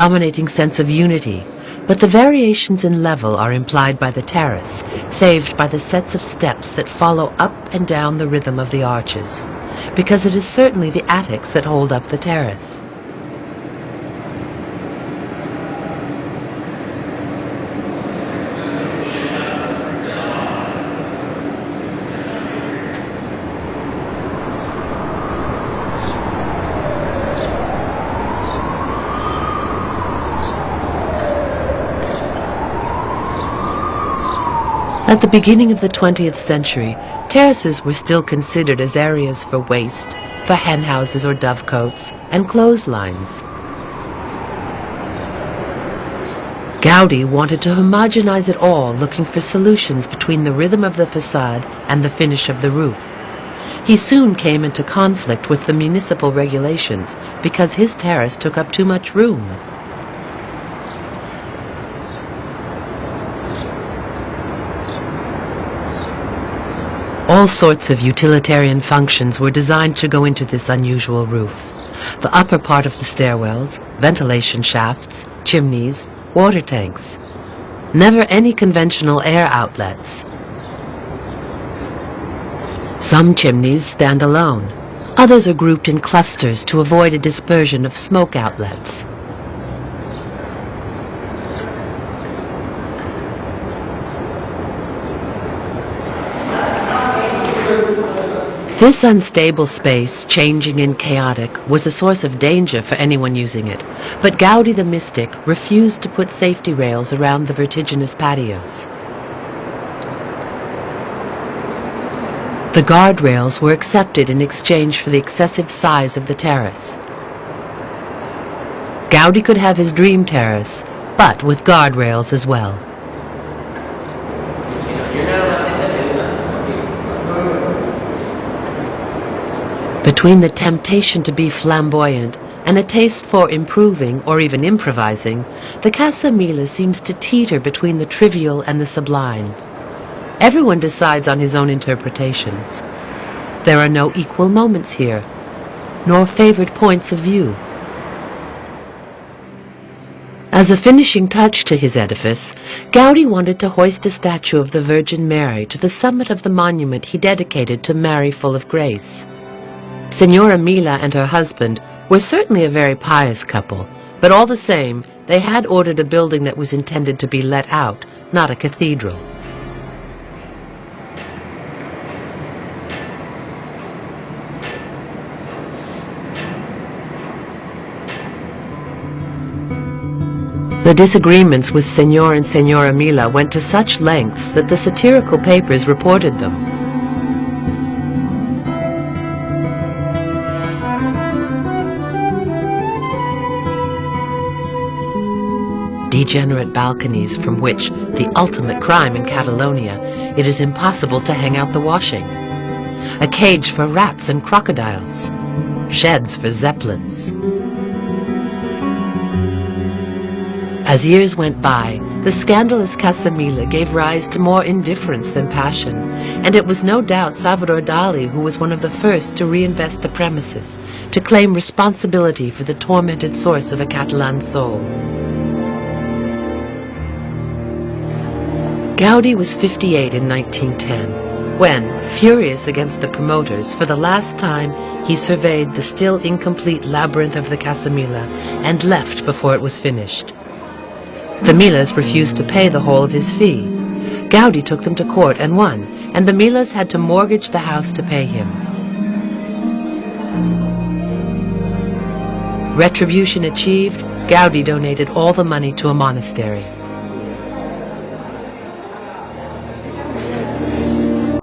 dominating sense of unity, but the variations in level are implied by the terrace, saved by the sets of steps that follow up and down the rhythm of the arches, because it is certainly the attics that hold up the terrace. At the beginning of the 20th century, terraces were still considered as areas for waste, for henhouses or dovecotes, and clotheslines. Gaudi wanted to homogenize it all, looking for solutions between the rhythm of the facade and the finish of the roof. He soon came into conflict with the municipal regulations because his terrace took up too much room. All sorts of utilitarian functions were designed to go into this unusual roof. The upper part of the stairwells, ventilation shafts, chimneys, water tanks. Never any conventional air outlets. Some chimneys stand alone. Others are grouped in clusters to avoid a dispersion of smoke outlets. This unstable space, changing and chaotic, was a source of danger for anyone using it, but Gaudi the mystic refused to put safety rails around the vertiginous patios. The guardrails were accepted in exchange for the excessive size of the terrace. Gaudi could have his dream terrace, but with guardrails as well. Between the temptation to be flamboyant and a taste for improving or even improvising, the Casa Mila seems to teeter between the trivial and the sublime. Everyone decides on his own interpretations. There are no equal moments here, nor favored points of view. As a finishing touch to his edifice, Gaudi wanted to hoist a statue of the Virgin Mary to the summit of the monument he dedicated to Mary full of grace. Senora Mila and her husband were certainly a very pious couple, but all the same, they had ordered a building that was intended to be let out, not a cathedral. The disagreements with Senor and Senora Mila went to such lengths that the satirical papers reported them. Degenerate balconies from which, the ultimate crime in Catalonia, it is impossible to hang out the washing. A cage for rats and crocodiles. Sheds for zeppelins. As years went by, the scandalous Casa Mila gave rise to more indifference than passion, and it was no doubt Salvador Dali who was one of the first to reinvest the premises, to claim responsibility for the tormented source of a Catalan soul. Gaudi was 58 in 1910, when, furious against the promoters, for the last time he surveyed the still incomplete labyrinth of the Casa Mila and left before it was finished. The Milas refused to pay the whole of his fee. Gaudi took them to court and won, and the Milas had to mortgage the house to pay him. Retribution achieved, Gaudi donated all the money to a monastery.